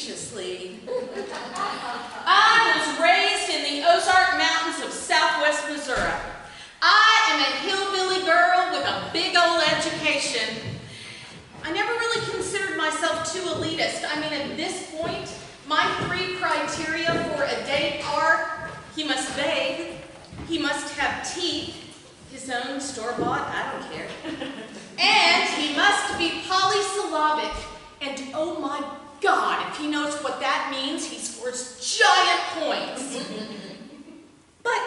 facetiously. I was raised in the Ozark Mountains of southwest Missouri. I am a hillbilly girl with a big old education. I never really considered myself too elitist. I mean, at this point, my 3 criteria for a date are: he must bathe, he must have teeth, his own store-bought, I don't care, and he must be polysyllabic. And oh my God, if he knows what that means, he scores giant points. But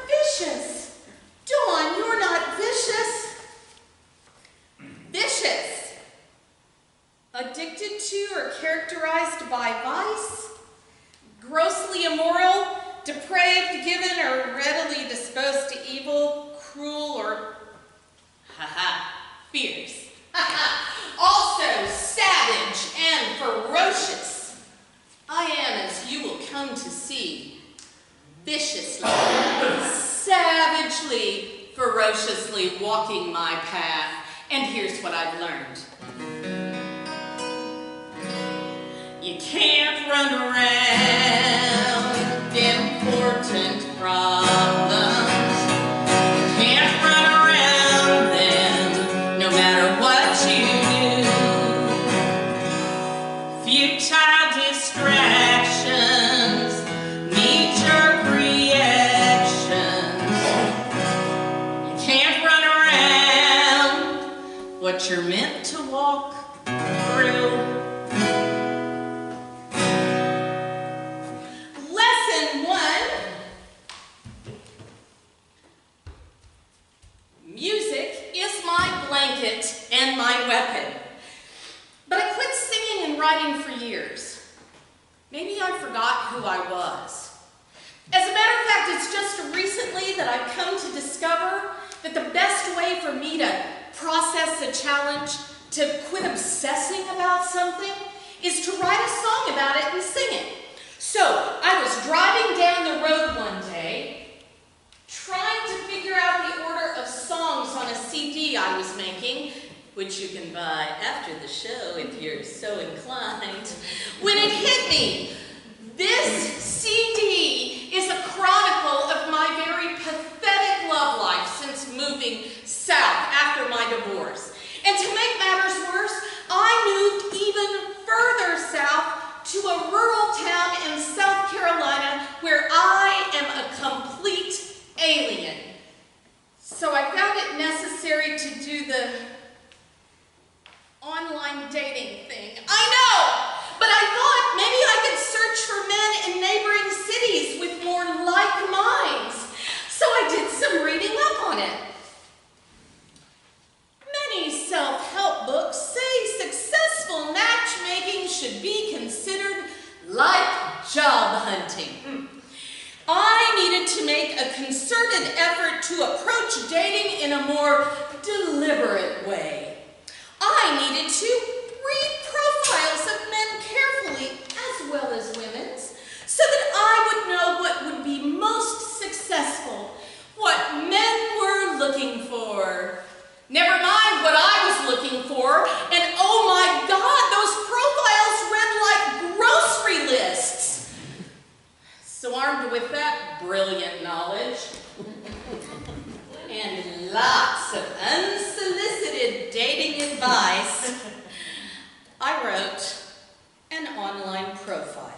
vicious. Dawn, you're not vicious. Vicious. Addicted to or characterized by vice. Grossly immoral, depraved, given, or readily disposed to evil, cruel, or fierce. Also savage and ferocious. I am, as you will come to see, viciously, savagely, ferociously walking my path. And here's what I've learned. You can't run around important problems. You can't run around them no matter what you do. Futile distractions, knee-jerk reactions. You can't run around what you're meant to walk through. And my weapon. But I quit singing and writing for years. Maybe I forgot who I was. As a matter of fact, it's just recently that I've come to discover that the best way for me to process a challenge, to quit obsessing about something, is to write a song about it and sing it. So I was driving down the road one day, trying to figure out the order of songs on a CD I was making, which you can buy after the show if you're so inclined, when it hit me. This CD is a chronicle of my very pathetic love life since moving south after my divorce. And to make matters worse, I moved even further south to a rural town in South Carolina where I am a complete alien. So I found it necessary to do the online dating thing. I know, but I thought maybe I could search for men in neighboring cities with more like minds. So I did some reading up on it. Many self-help books say successful matchmaking should be considered like job hunting. I needed to make a concerted effort to approach dating in a more deliberate way. I needed to read profiles of men carefully, as well as women's, so that I would know what would be most successful, what men were looking for. Never mind what I was looking for, and oh my God, those profiles read like grocery lists. So armed with that brilliant knowledge, and lots of unsolicited dating advice, I wrote an online profile.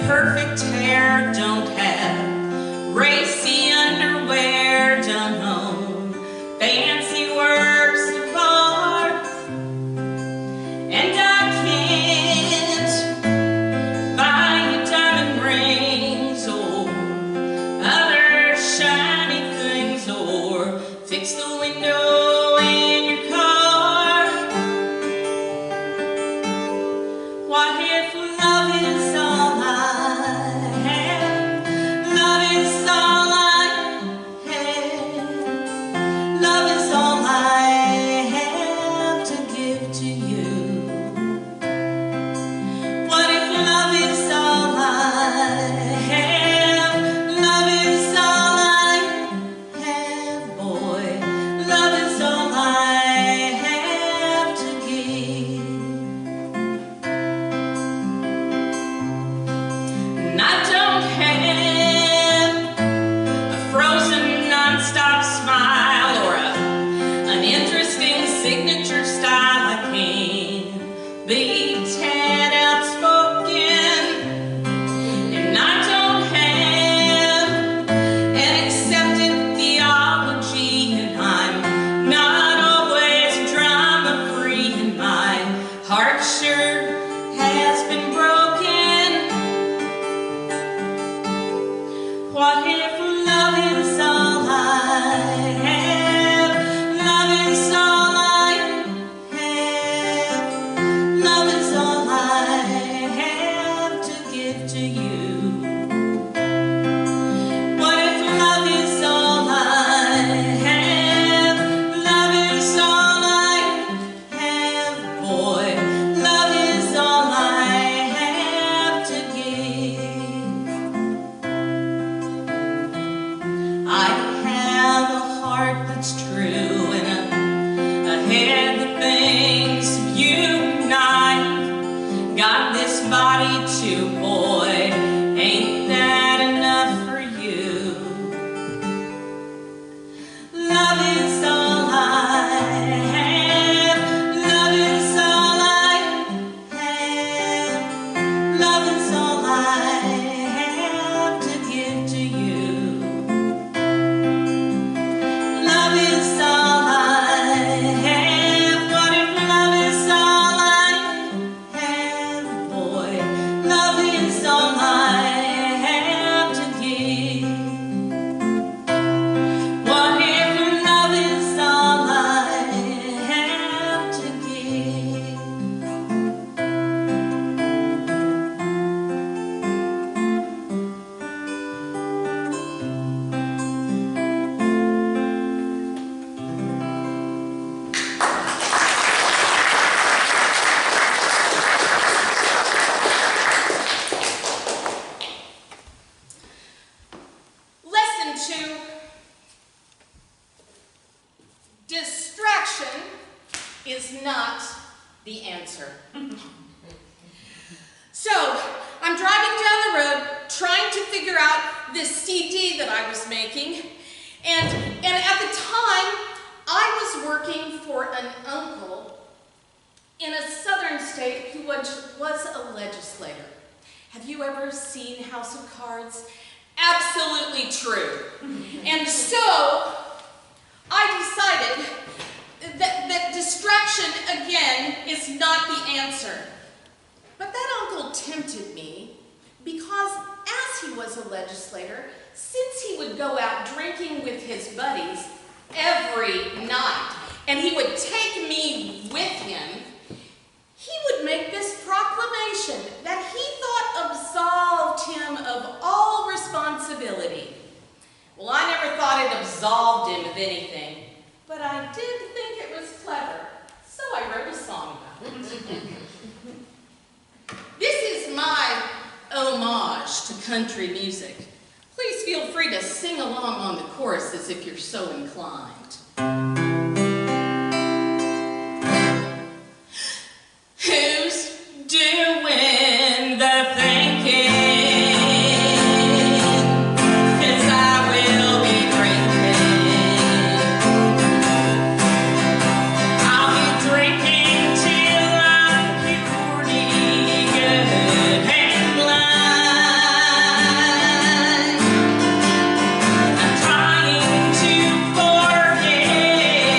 Perfect hair, don't have racy underwear, don't own fancy works of art, and I can't buy you diamond rings or other shiny things or fix the window in your car. What if love is all I have? the answer. So, I'm driving down the road trying to figure out this CD that I was making, and at the time, I was working for an uncle in a southern state who was a legislator. Have you ever seen House of Cards? Absolutely true. And so, I decided that distraction, again, is not the answer. But that uncle tempted me because as he was a legislator, since he would go out drinking with his buddies every night, and he would take me with him, he would make this proclamation that he thought absolved him of all responsibility. Well, I never thought it absolved him of anything, but I did think it was clever, so I wrote a song about it. This is my homage to country music. Please feel free to sing along on the choruses if you're so inclined. Who's doing the thinking? 'Cause I will be drinking. I'll be drinking till I'm purely good and blind. I'm trying to forget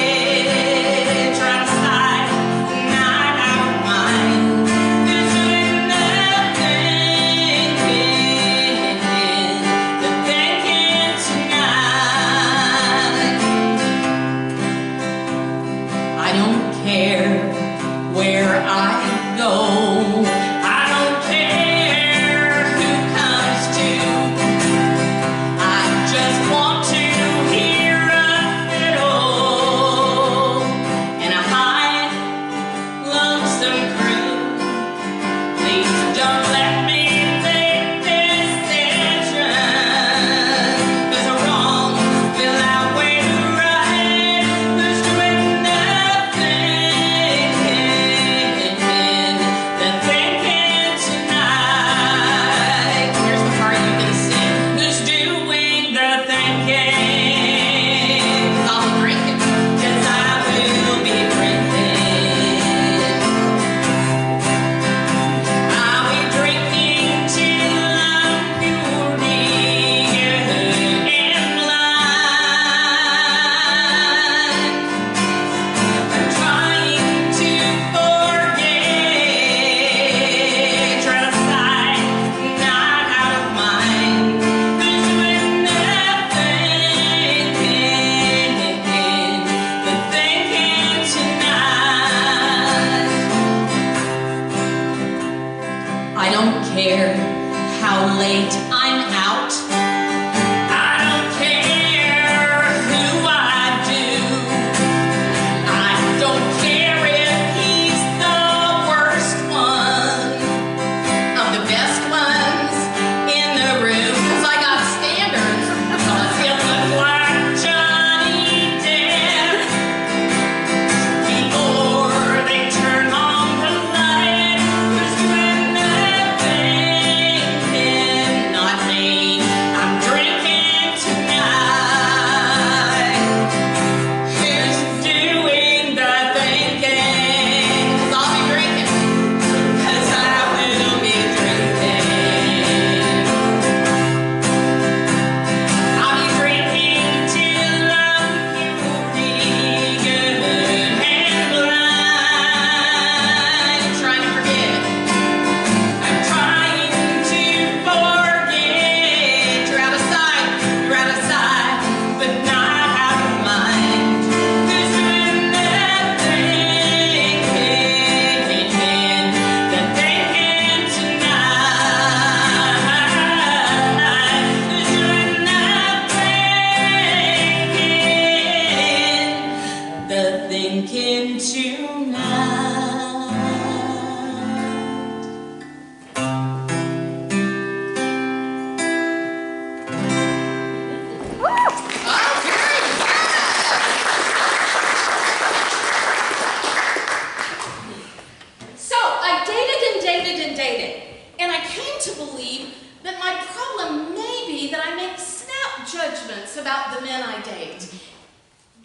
judgments about the men I date.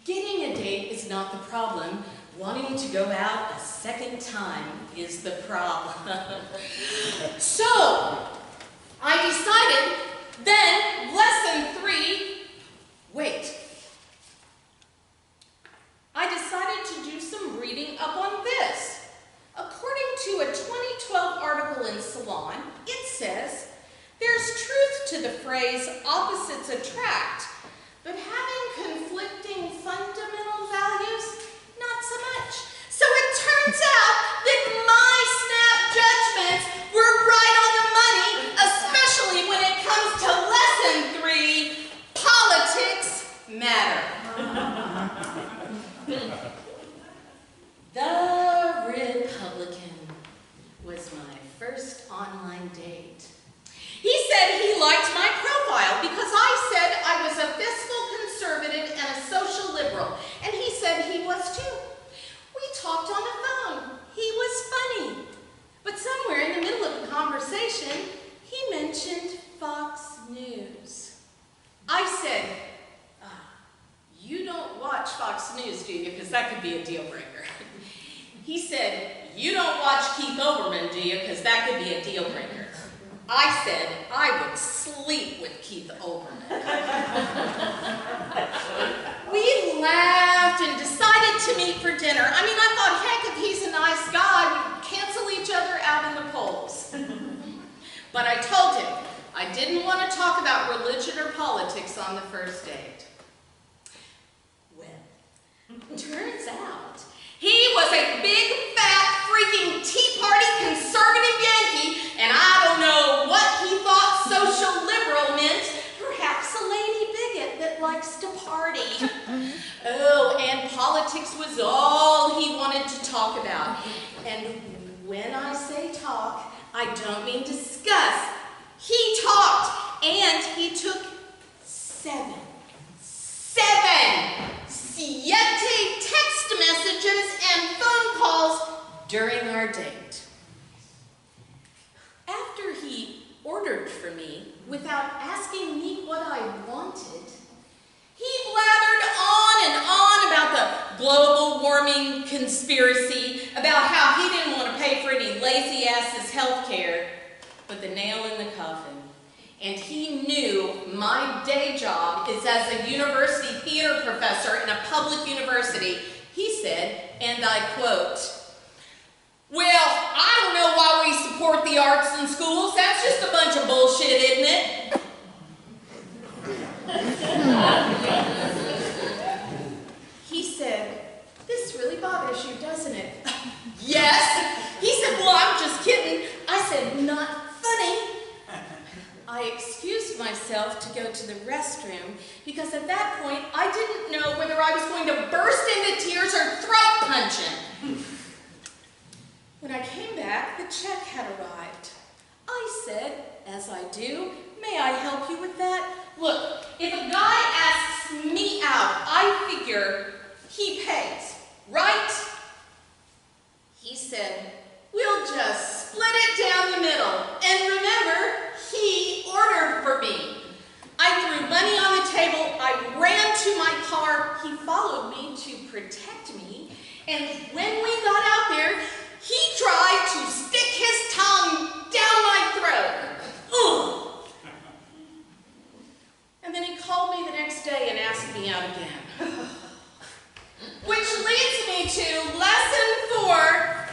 Getting a date is not the problem. Wanting to go out a second time is the problem. So, I decided then, lesson 3, wait. I decided to do some reading up on this. According to a 2012 article in Salon, it says, there's truth to the phrase opposites attract, but having conflicting fundamental values, not so much. So it turns out that my snap judgments were right on the money, especially when it comes to lesson 3, politics matter. The Republican was my first online date. He said he liked my profile because I said I was a fiscal conservative and a social liberal, and he said he was too. We talked on the phone. He was funny. But somewhere in the middle of the conversation, he mentioned Fox News. I said, you don't watch Fox News, do you? Because that could be a deal breaker. He said, you don't watch Keith Olbermann, do you? Because that could be a deal breaker. I said I would sleep with Keith Olbermann. We laughed and decided to meet for dinner. I mean, I thought, heck, if he's a nice guy, we'd cancel each other out in the polls. But I told him I didn't want to talk about religion or politics on the first date. Well, turns out he was a big, fat, freaking Tea Party conservative Yankee, and I don't know what he thought social liberal meant. Perhaps a lady bigot that likes to party. Oh, and politics was all he wanted to talk about. And when I say talk, I don't mean discuss. He talked, and he took 7 siete text messages and phone calls during our date. After he ordered for me without asking me what I wanted, he blathered on and on about the global warming conspiracy, about how he didn't want to pay for any lazy ass's health care, but the nail in the coffin. And he knew my day job is as a university theater professor in a public university. He said, and I quote, well, I don't know why we support the arts in schools. That's just a bunch of bullshit, isn't it? He said, this really bothers you, doesn't it? Yes. He said, well, I'm just kidding. I said, not funny. I excused myself to go to the restroom because at that point I didn't know whether I was going to burst into tears or throat punch him. When I came back, the check had arrived. I said, as I do, may I help you with that? Look, if a guy asks me out, I figure he pays, right? He said, we'll just split it down the middle. And remember, he ordered for me. I threw money on the table. I ran to my car. He followed me to protect me. And when we got out there, he tried to stick his tongue down my throat. Ugh. And then he called me the next day and asked me out again. Which leads me to lesson 4.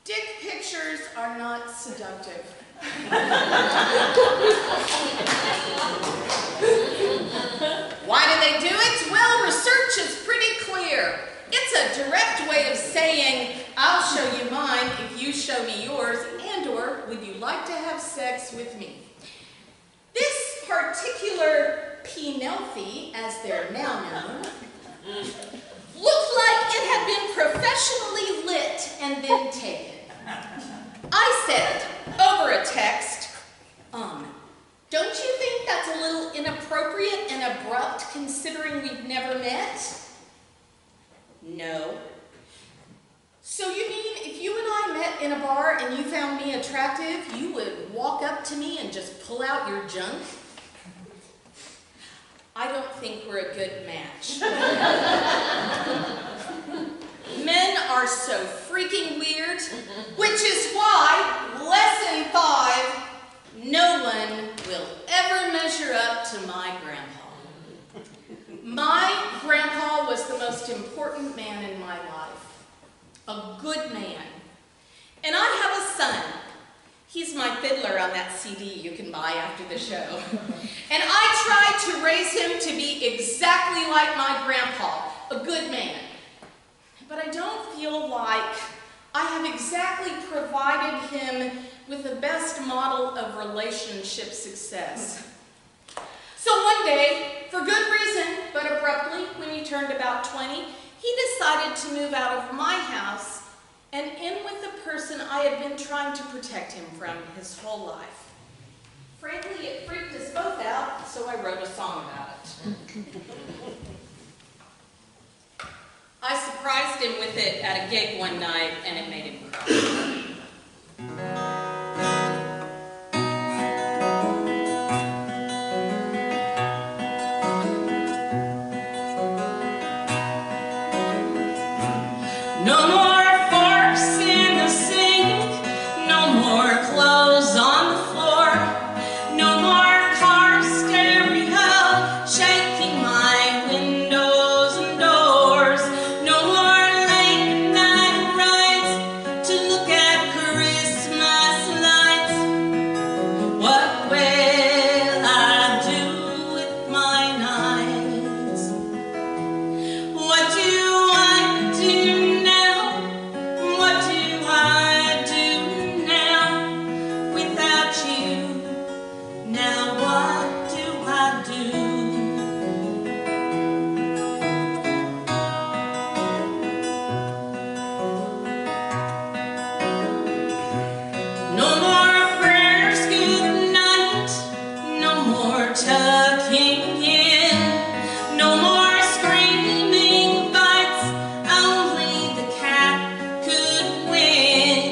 Dick pictures are not seductive. Why do they do it? Well, research is pretty clear. It's a direct way of saying, I'll show you mine if you show me yours, and/or would you like to have sex with me? This particular Penelphi, as they're now known, looked like it had been professionally lit and then taken. I said, over a text, don't you think that's a little inappropriate and abrupt considering we've never met? No. So you mean if you and I met in a bar and you found me attractive, you would walk up to me and just pull out your junk? I don't think we're a good match. Men are so freaking weird, which is why, lesson 5, no one will ever measure up to my grandpa. My grandpa was the most important man in my life, a good man. And I have a son. He's my fiddler on that CD you can buy after the show. And I tried to raise him to be exactly like my grandpa, a good man. But I don't feel like I have exactly provided him with the best model of relationship success. So one day, for good reason, but abruptly, when he turned about 20, he decided to move out of my house and in with the person I had been trying to protect him from his whole life. Frankly, it freaked us both out, so I wrote a song about it. I surprised him with it at a gig one night, and it made him cry. No more forks in the sink, no more clothes on the floor, no more car stereo shaking my windows and doors, no more late night rides to look at Christmas lights. What will I do with my nights? What do I do? Tucking in, no more screaming fights, only the cat could win.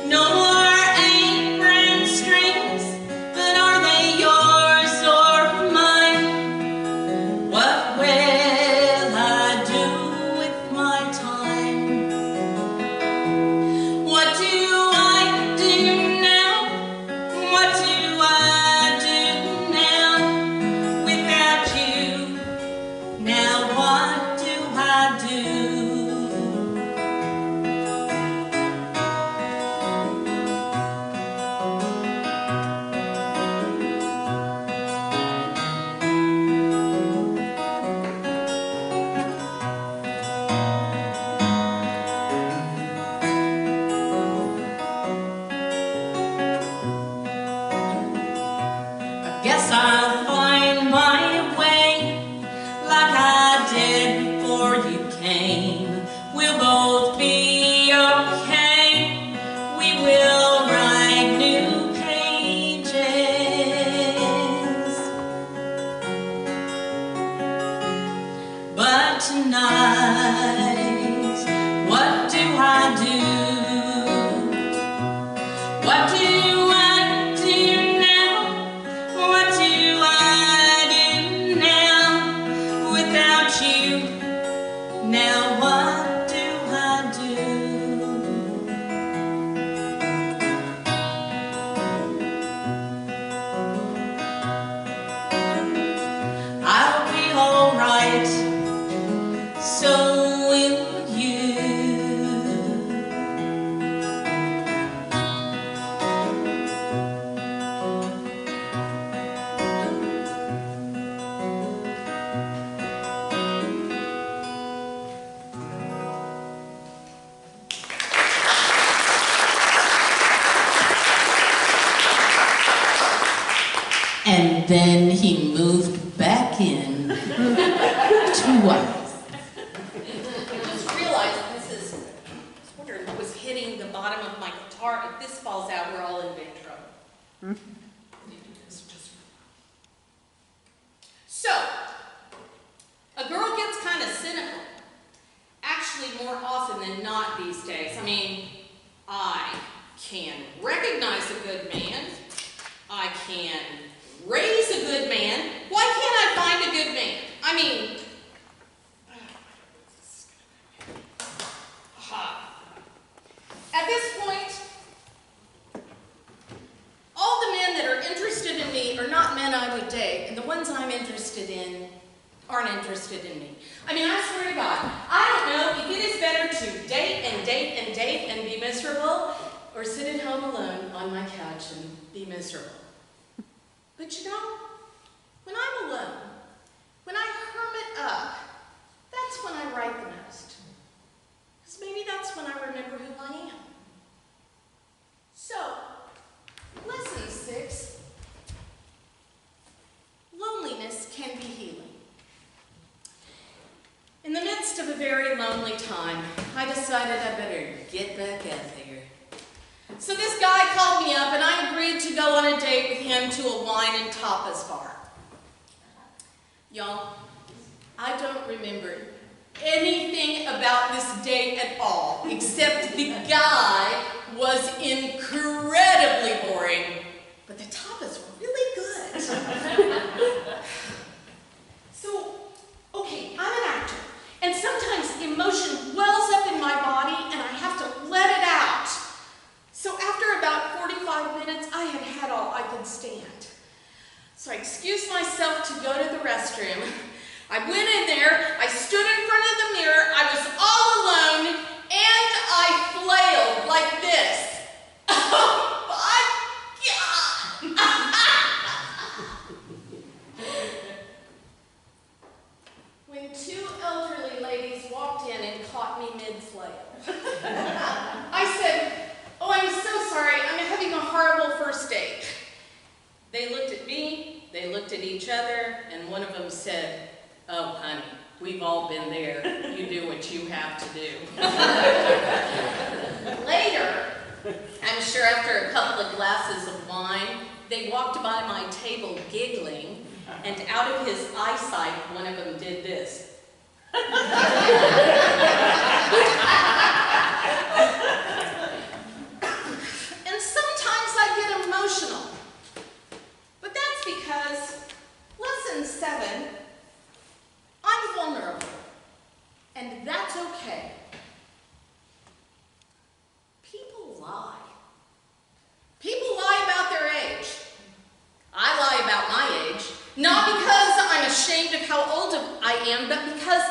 No more apron strings, but are they yours or mine? What will I do with my time? What do I do now? What do I do now? Without you, now what do I do? I guess I'll find my way like I did before you came. We'll both be okay. We will write new pages. But tonight, what do I do? What do I do now? What do I do now without you? Now what do I do? I'll be alright, so will you. And then he moved back in to us. I just realized this is sort of was hitting the bottom of my guitar. If this falls out, we're all in big trouble. So, a girl gets kind of cynical. Actually, more often than not these days. I mean, I can recognize a good man. I can raise a good man. Why can't I find a good man? I mean, at this point, all the men that are interested in me are not men I would date, and the ones I'm interested in aren't interested in me. I mean, I swear to God, I don't know if it is better to date and date and date and be miserable, or sit at home alone on my couch and be miserable. But you know, when I'm alone, when I hermit up, that's when I write the most. Because maybe that's when I remember who I am. So, lesson 6, loneliness can be healing. In the midst of a very lonely time, I decided I better get back out there. So this guy called me up and I agreed to go on a date with him to a wine and tapas bar. Y'all, I don't remember anything about this date at all, except the guy was incredibly boring, but the tapas were really good. So, okay, I'm an actor, and sometimes emotion wells up in my body and I have to let it out. So after about 45 minutes, I had had all I could stand. So I excused myself to go to the restroom. I went in there, I stood in front of the mirror, I was all alone, and I flailed like this. Oh my God! When 2 elderly ladies walked in and caught me mid-flail. I said, "Oh, I'm so sorry, I'm having a horrible first date." They looked at me, they looked at each other, and one of them said, "Oh, honey, we've all been there. You do what you have to do." Later, I'm sure after a couple of glasses of wine, they walked by my table giggling, and out of his eyesight, one of them did this. And sometimes I get emotional. But that's because, lesson 7, I'm vulnerable, and that's okay. People lie. People lie about their age. I lie about my age, not because I'm ashamed of how old I am, but because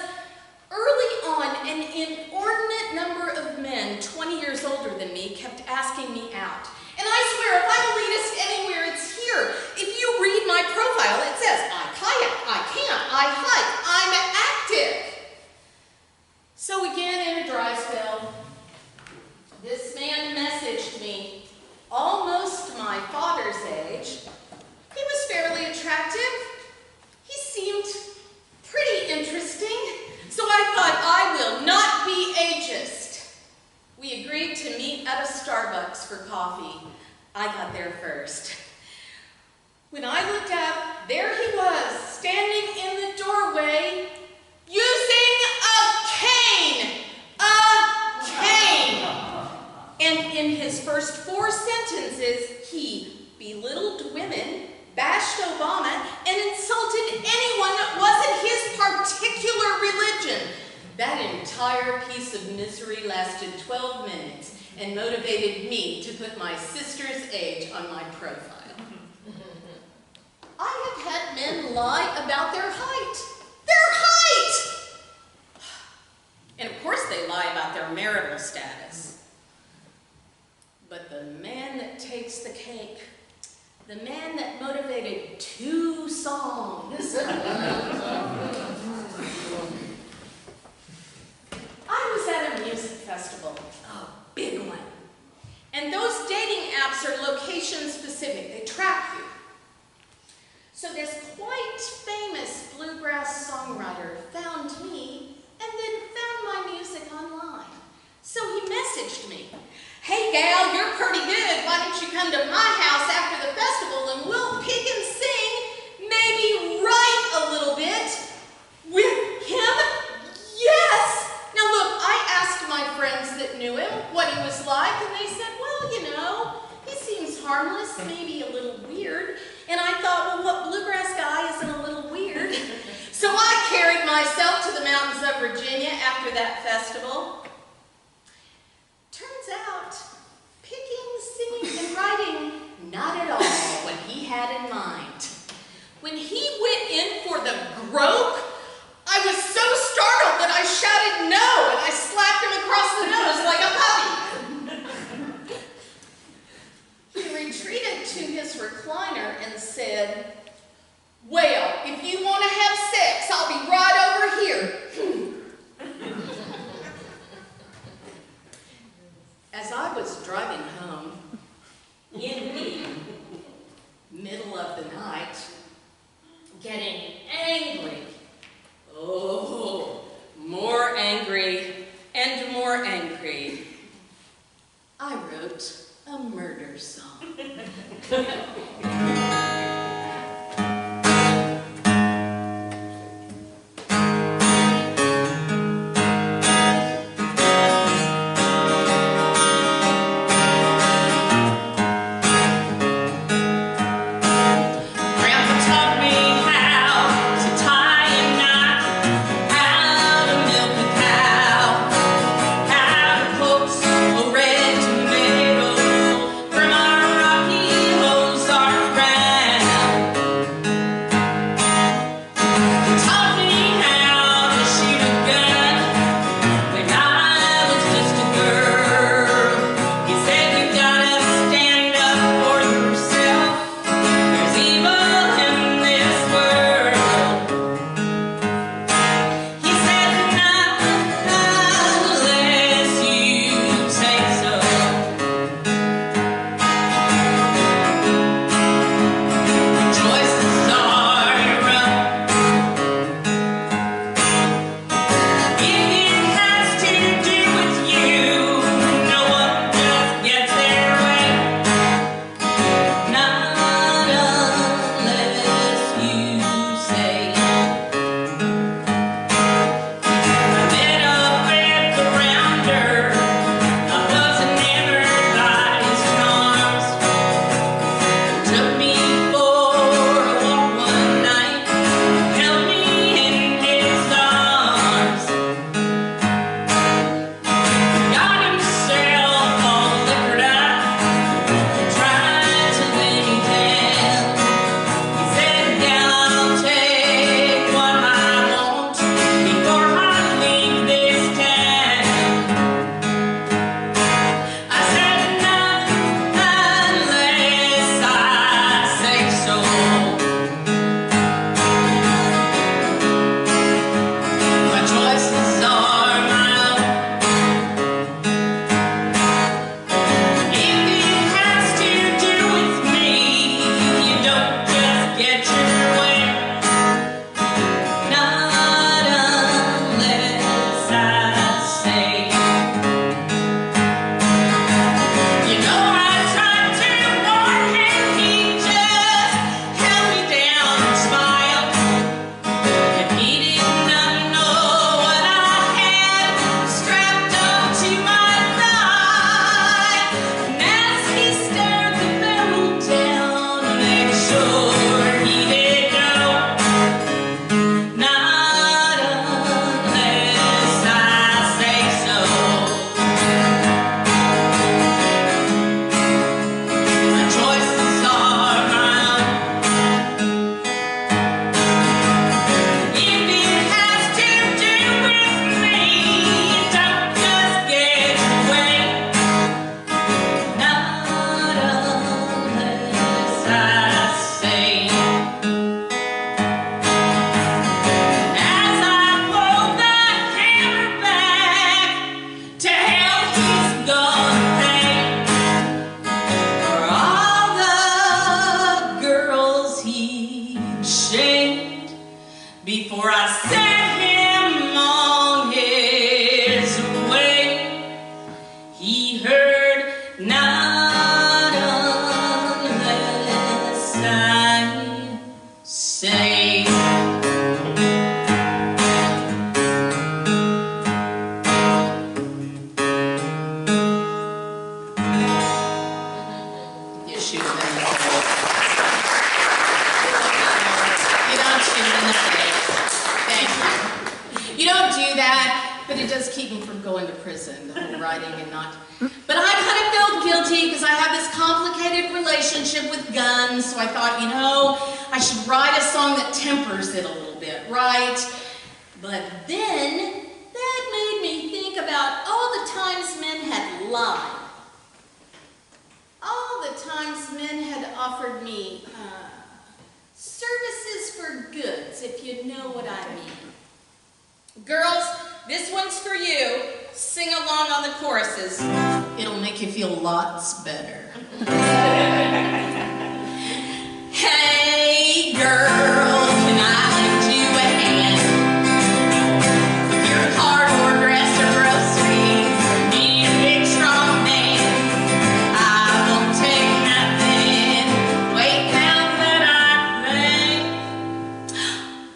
early on, an inordinate number of men 20 years older than me kept asking me out. And I swear, if I'm elitist anywhere, it's here. If you read my profile, it says, I kayak, I camp, I hike, I'm active. So again, in a dry spell, this man messaged me, almost my father's age. He was fairly attractive. He seemed pretty interesting. So I thought, I will not be ageist. We agreed to meet at a Starbucks for coffee. I got there first. When I looked up, there he was, standing in the doorway, using a cane! A cane! And in his first 4 sentences, he belittled women, bashed Obama, and insulted anyone that wasn't his particular religion. That entire piece of misery lasted 12 minutes and motivated me to put my sister's age on my profile. I have had men lie about their height. Their height! And of course they lie about their marital status. But the man that takes the cake, the man that motivated 2 songs. I was at a music festival, a big one. And those dating apps are location specific, they track you. So this quite famous bluegrass songwriter found me and then found my music online. So he messaged me, "Hey gal, you're pretty good. Why don't you come to my house after the festival and we'll pick and sing, maybe write a little bit with him?" Yes! Now look, I asked my friends that knew him what he was like, and they said, well, you know, he seems harmless, maybe a little weird. And I thought, well, what bluegrass guy isn't a little weird? So I after that festival. Turns out, picking, singing, and writing, not at all what he had in mind. When he went in for the grope, I was so startled that I shouted no, and I slapped him across the nose like a puppy. He retreated to his recliner and said, "Well, if you want to have sex, I'll be right over here." As I was driving home, in the middle of the night, getting angry, oh, more angry and more angry, I wrote a murder song. does keep me from going to prison, the whole writing and not. But I kind of felt guilty because I have this complicated relationship with guns, so I thought, you know, I should write a song that tempers it a little bit, right? But then, that made me think about all the times men had lied. All the times men had offered me services for goods, if you know what I mean. Girls, this one's for you. Sing along on the choruses. It'll make you feel lots better. Hey, girl, can I lend you a hand? If you're hard or dress or groceries, need a big strong man. I won't take nothing. Wait now that I think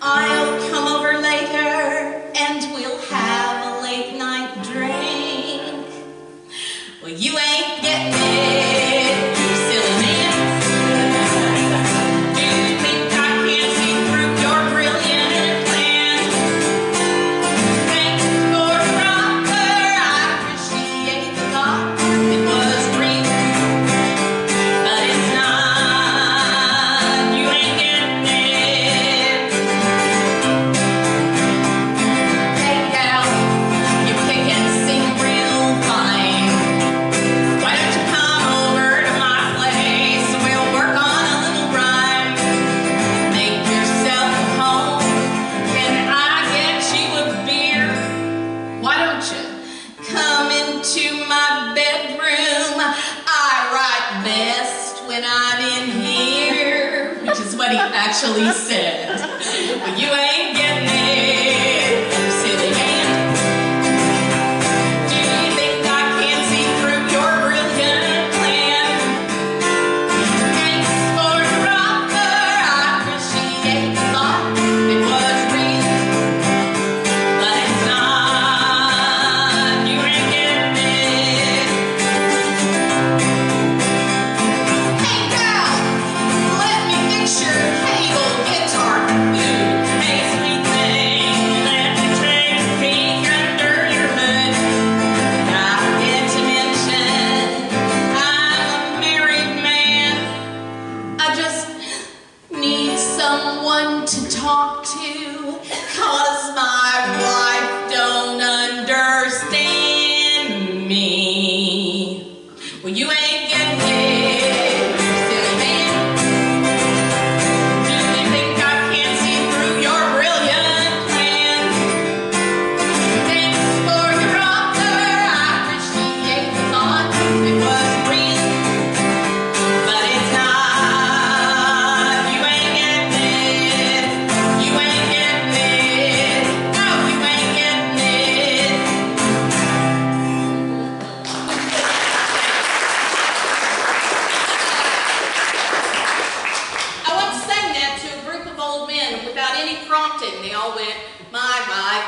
I'll come over later and we'll have a late night drink. Well, you ain't getting it, you silly man. Do you think I can't see through your brilliant plan? Thanks for the offer, I appreciate the thought. It was real, but it's not. You ain't getting it. Hey gal, you pick and sing real fine. Why don't you come over to my place? We'll work on a little rhyme. Make yourself at home. Can I get you a beer? Why don't you come into my bedroom? I write best when I'm in here, which is what he actually said. But you ain't getting it, you silly man. Do you think I can't see through your brilliant plan? Thanks for your offer, I appreciate the thought. It was real, but it's not. You ain't getting it. Hey girl, let me fix your cable guitar. Ooh, hey sweet thing, let me take a peek under your hood. I forget to mention, I'm a married man. I just need someone to talk to, 'cause my wife don't understand me. Well, you ain't getting it, you silly man. Do you think I can't see through your brilliant plan? Thanks for your offer, I appreciate the thought. It was real, but it's not. You ain't getting it. You ain't getting it. No, you ain't getting it. I once sang that to a group of old men without any prompting. They all went, my,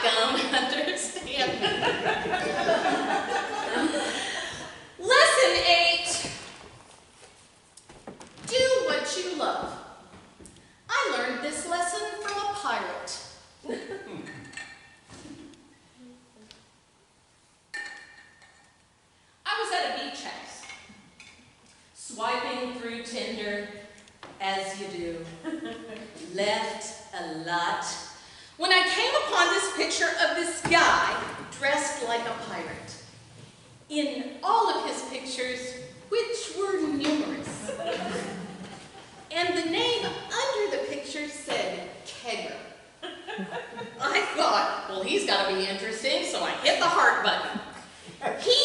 don't understand. Lesson 8. Do what you love. I learned this lesson from a pirate. I was at a beach house, swiping through Tinder, as you do. Left a lot. When I came upon this picture of this guy dressed like a pirate. In all of his pictures, which were numerous. And the name under the picture said Kegger. I thought, well, he's got to be interesting, so I hit the heart button. He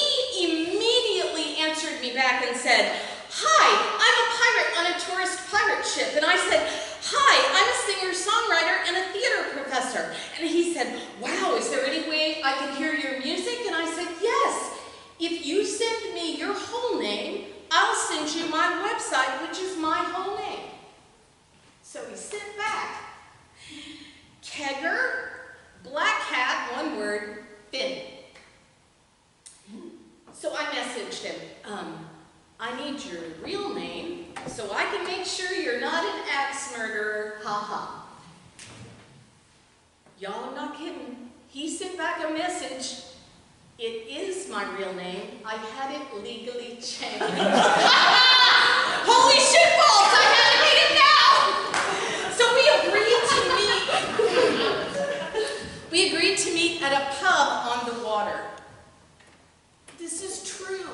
immediately answered me back and said, "Hi, I'm a pirate on a tourist pirate ship." And I said, "Hi, I'm a singer-songwriter and a theater professor." And he said, "Wow, is there any way I can hear your music?" And I said, "Yes. If you send me your whole name, I'll send you my website, which is my whole name." So he sent back, Kegger, black hat, one word, Finn. So I messaged him, "I need your real name so I can make sure you're not an axe murderer, Y'all, I'm not kidding. He sent back a message It is my real name. I had it legally changed. Holy shit balls, I had to meet it now! So we agreed to meet at a pub on the water. This is true.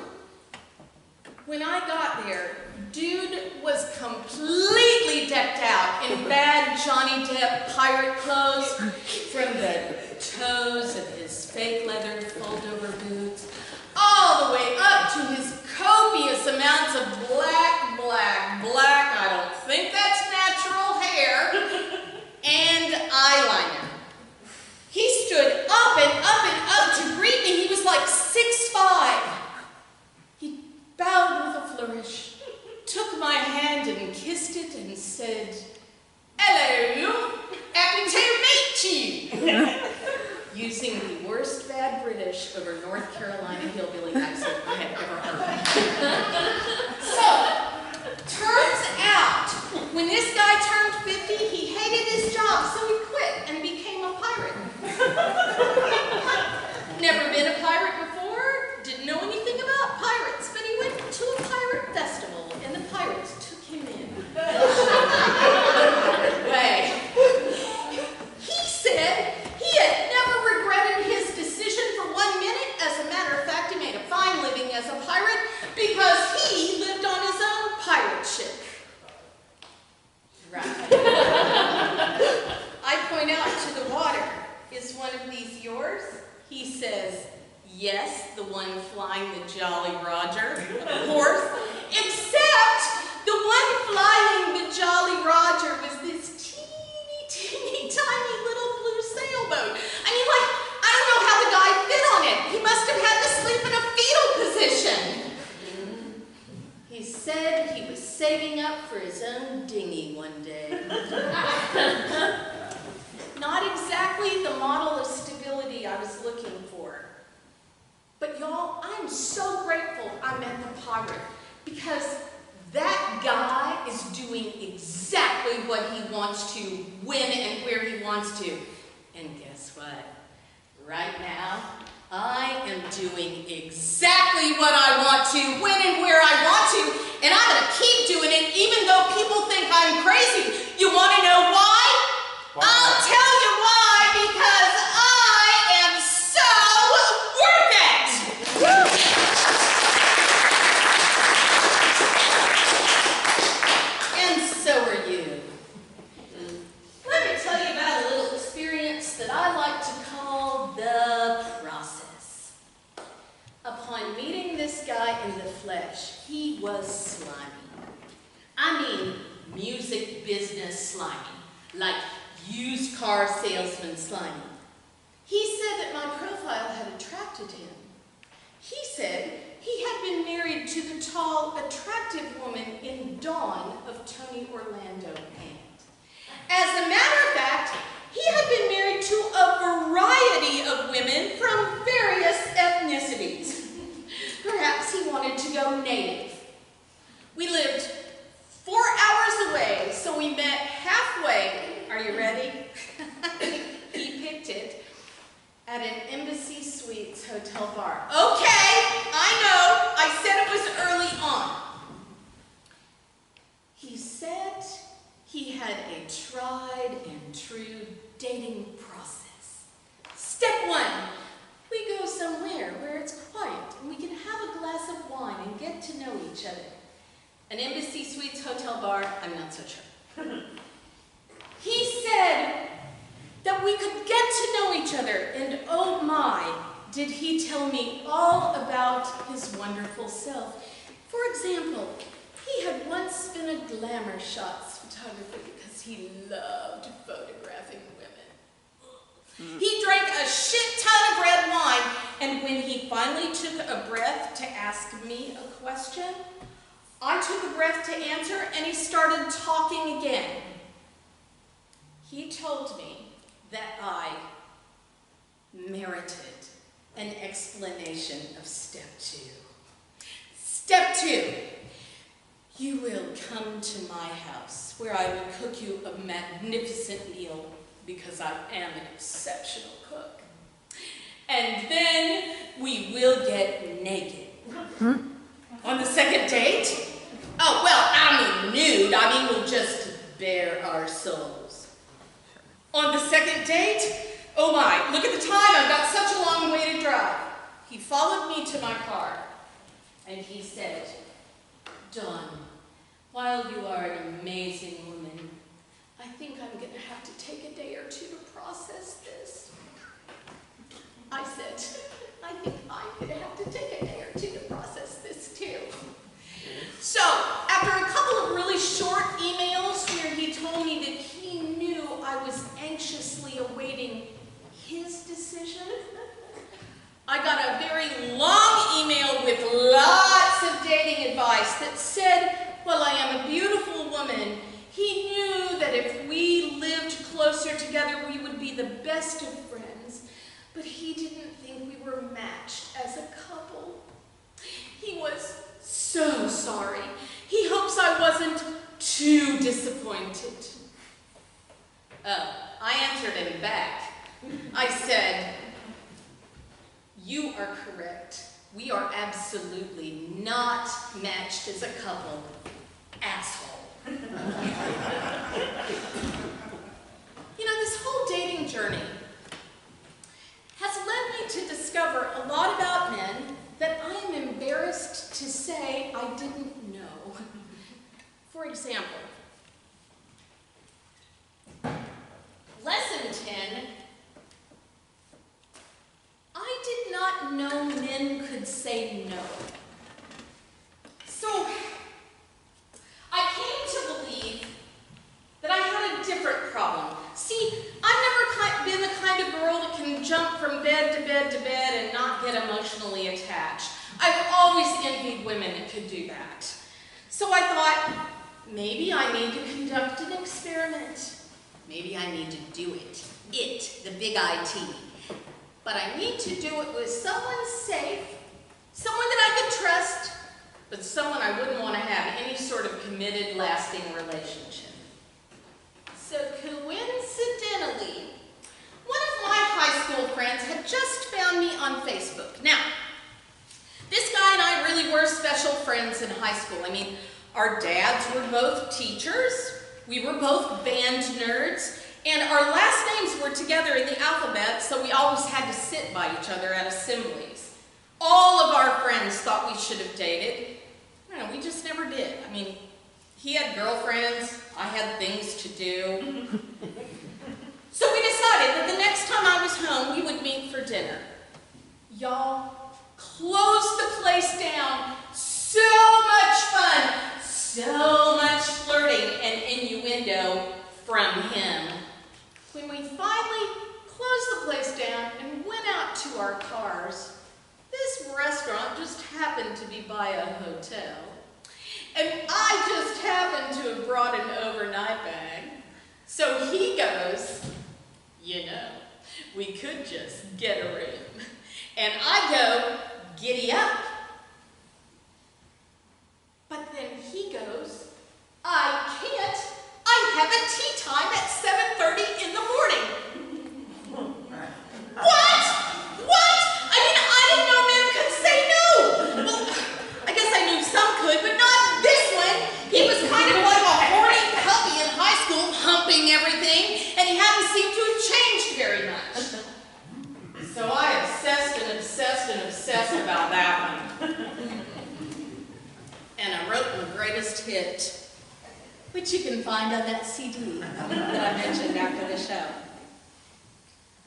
When I got there, dude was completely decked out in bad Johnny Depp pirate clothes from the toes of his fake leather fold-over boots all the way up to his copious amounts of black, I don't think that's natural hair, and eyeliner. He stood up and up and up to greet me. He was like 6'5". He bowed with a flourish, took my hand and kissed it and said, "Hello, happy to meet you," using the worst bad British over North Carolina hillbilly accent I had ever heard. So, turns out, when this guy turned 50, he hated his job, so he quit and became a pirate. Never been a pirate before, didn't know anything about pirates, but he went to a pirate festival and the pirates took him in. Wait. He said he had never regretted his decision for 1 minute. As a matter of fact, he made a fine living as a pirate because he lived on his own pirate ship. Right. I point out to the water, "Is one of these yours?" He says, "Yes, the one flying the Jolly Roger, of course, except the one flying the Jolly Roger was this teeny tiny little blue sailboat. I mean, like, I don't know how the guy fit on it. He must have had to sleep in a fetal position." He said he was saving up for his own dinghy one day. Not exactly the model of stability I was looking for. But y'all, I'm so grateful I met the pirate because that guy is doing exactly what he wants to, when and where he wants to. And guess what? Right now, I am doing exactly what I want to, when and where I want to, and I'm going to keep doing it even though people think I'm crazy. You want to know why? Wow. I'll tell you why, because I am so worth it! And so are you. Let me tell you about a little experience that I like to call the process. Upon meeting this guy in the flesh, he was slimy. I mean, music business slimy, like used car salesman slimy. He said that my profile had attracted him. He said he had been married to the tall, attractive woman in Dawn of Tony Orlando and, as a matter of fact, he had been married to a variety of women from various ethnicities. Perhaps he wanted to go native. We lived 4 hours away, so we met halfway. Are you ready? He picked it at an Embassy Suites hotel bar. Okay, I know. I said it was early on. He said he had a tried and true dating process. Step 1, we go somewhere where it's quiet and we can have a glass of wine and get to know each other. An Embassy Suites hotel bar, I'm not so sure. He said that we could get to know each other, and oh my, did he tell me all about his wonderful self. For example, he had once been a glamour shots photographer because he loved photographing women. He drank a shit ton of red wine, and when he finally took a breath to ask me a question, I took a breath to answer, and he started talking again. He told me that I merited an explanation of step 2. Step 2, you will come to my house where I will cook you a magnificent meal because I am an exceptional cook. And then we will get naked. On the second date? Oh, well, I don't mean nude. I mean we'll just bare our souls. On the second date? Oh my, look at the time. I've got such a long way to drive. He followed me to my car, and he said, Dawn, while you are an amazing woman, I think I'm going to have to take a day or two to process this. I said, I think I'm going to have to take a day or two to process this too. So, after a couple of really short emails where he told me that he knew I was anxiously awaiting his decision, I got a very long email with lots of dating advice that said, well, I am a beautiful woman. He knew that if we lived closer together, we would be the best of friends. But he didn't think we were matched as a couple. He was so sorry. He hopes I wasn't too disappointed. Oh, I answered him back. I said, you are correct. We are absolutely not matched as a couple, asshole. You know, this whole dating journey has led me to discover a lot about men that I am embarrassed to say I didn't know. For example, lesson 10, I did not know men could say no. So, I came to believe that I had a different problem. See, I've never been the kind of girl that can jump from bed to bed to bed and not get emotionally attached. I've always envied women that could do that. So I thought, maybe I need to conduct an experiment. Maybe I need to do it. The big IT. But I need to do it with someone safe, someone that I could trust, but someone I wouldn't want to have any sort of committed, lasting relationship. So coincidentally, one of my high school friends had just found me on Facebook. Now, this guy and I really were special friends in high school. I mean, our dads were both teachers, we were both band nerds, and our last names were together in the alphabet, so we always had to sit by each other at assemblies. All of our friends thought we should have dated. I don't know, we just never did. I mean, he had girlfriends, I had things to do. So we decided that the next time I was home, we would meet for dinner. Y'all, closed the place down. So much fun, so much flirting and innuendo from him. When we finally closed the place down and went out to our cars, this restaurant just happened to be by a hotel. And I just happened to have brought an overnight bag. So he goes, you know, we could just get a room. And I go, giddy up. But then he goes, I can't. I have a tea time at 7:30 in the morning. What? What? I mean, I didn't know men could say no. Well, I guess I knew some could, but not this one. He was kind of like a horny puppy in high school, humping everything, and he hadn't seemed to have changed very much. So I obsessed and obsessed and obsessed about that one. And I wrote my greatest hit, which you can find on that CD that I mentioned after the show.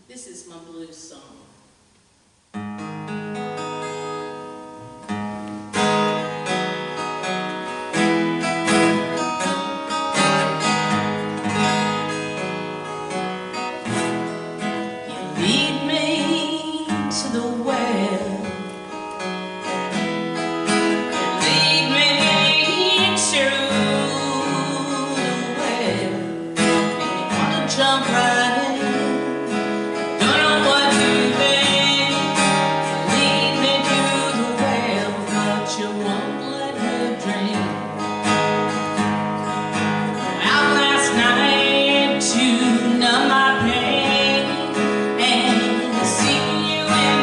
This is my blues song. You lead me to the well. Jump right in, don't know what to think. Lead me to the well, but you won't let her drink. Out last night to numb my pain, and seeing you in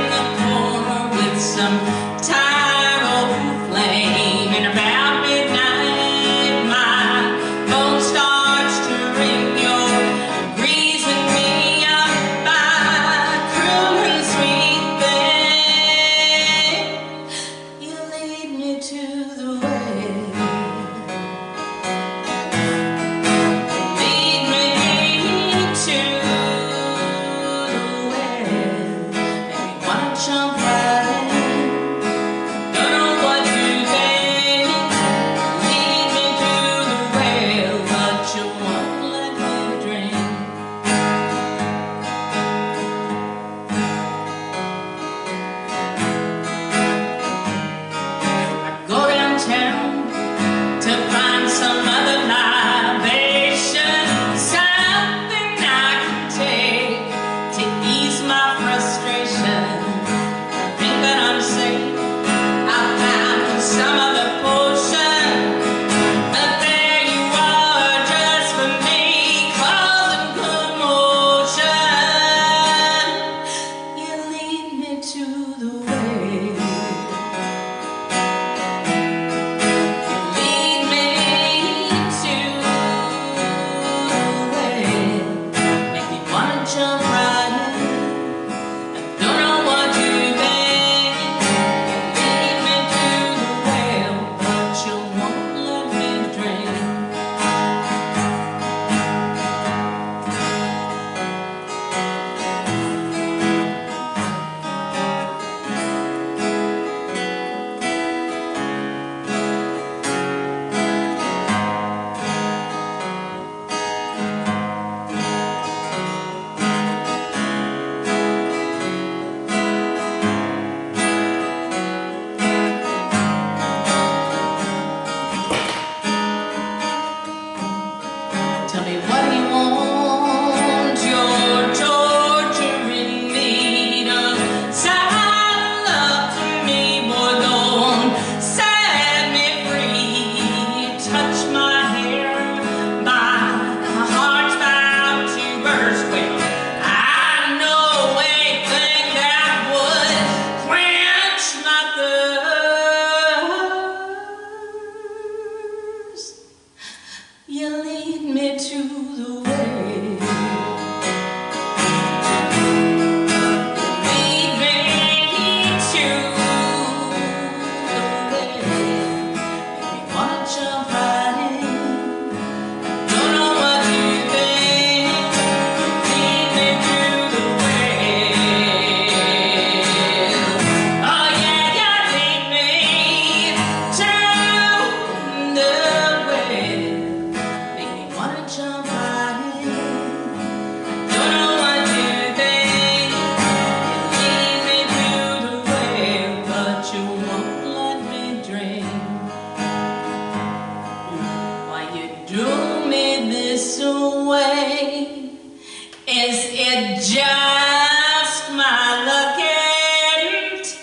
it just my luck ain't,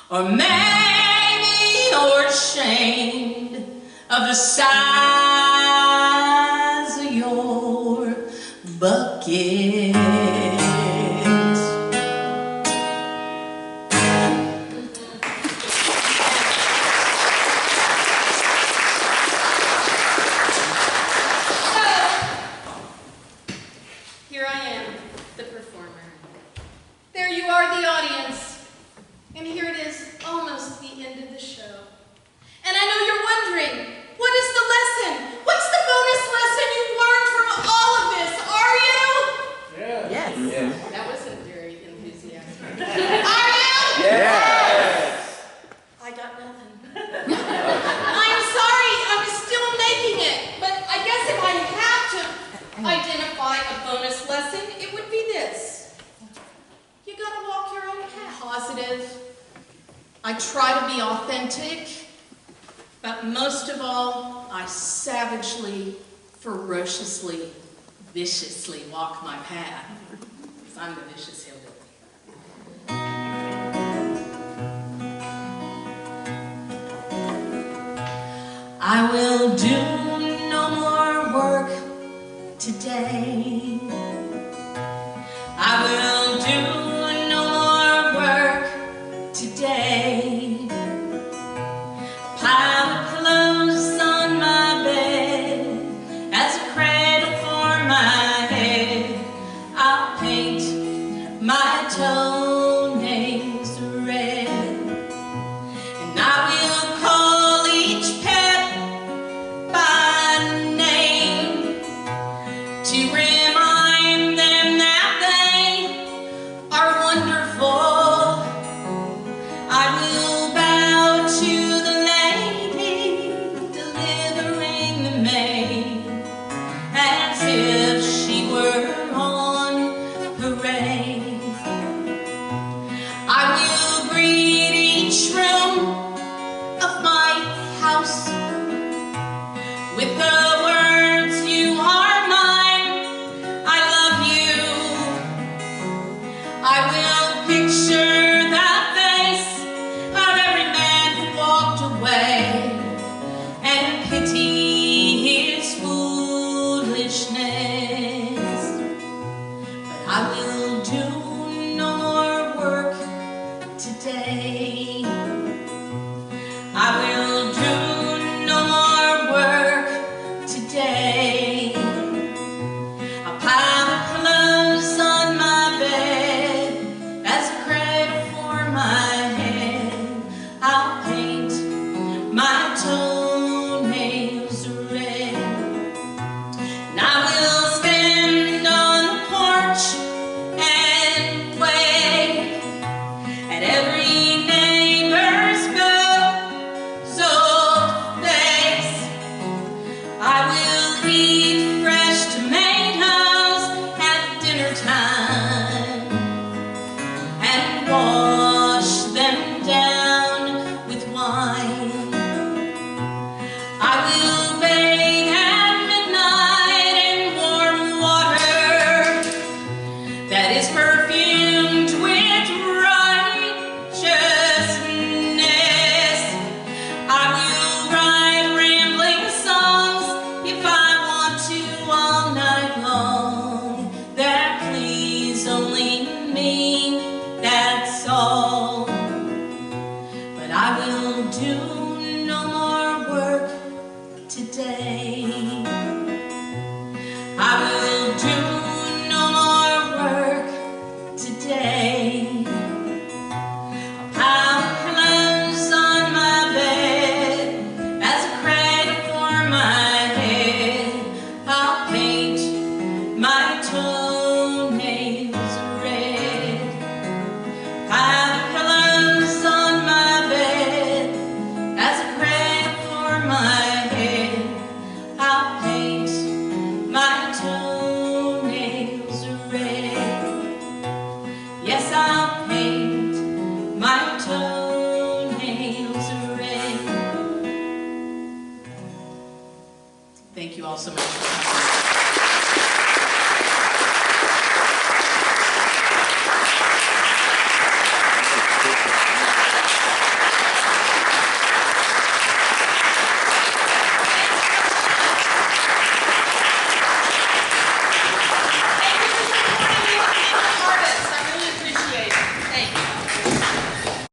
or maybe you're ashamed of the size of your bucket. Here I am, the performer. There you are, the audience. And here it is, almost the end of the show. And I know you're wondering, what is the lesson? What's the bonus lesson you've learned from all of this? Are you? Yeah. Yes. Yes. That wasn't very enthusiastic. Are you? Yes. I got nothing. I'm sorry, I'm still making it. But I guess if I have to identify a bonus lesson, it would be this. You gotta walk your own path. Positive. I try to be authentic, but most of all, I savagely, ferociously, viciously walk my path. Because I'm the vicious hillbilly. I will do no more work today. I will do no more work today. Pile of pillows on my bed as a cradle for my head. I'll paint my toenails red, and I will call each pet by name to remind them that they are wonderful. I will bow to the lady delivering the mail as if she were on parade. I will greet each room of my house with the words, "You are mine, I love you." I will picture the face of every man who walked away and pity his foolishness. But I will do no more work today. I will do no more work today. I'll pile the pillows on my bed as a cradle for my head. I'll paint my toenails red, and I will stand on the porch and wave at every neighbor's bozoed face. I will eat fresh tomatoes at dinner time and wash them down with wine. I will bathe at midnight in warm water that is perfumed with righteousness. I will write rambling songs if I want to all night long that please only me, that's all. But I will do no more work today. I will do no more work today. I'll pile the pillows on my bed as a cradle for my head. I'll paint my toenails red. Pile the pillows on my bed as a cradle for my head. I'll paint my toenails red. Yes, I'll paint my toenails red. Thank you all so much.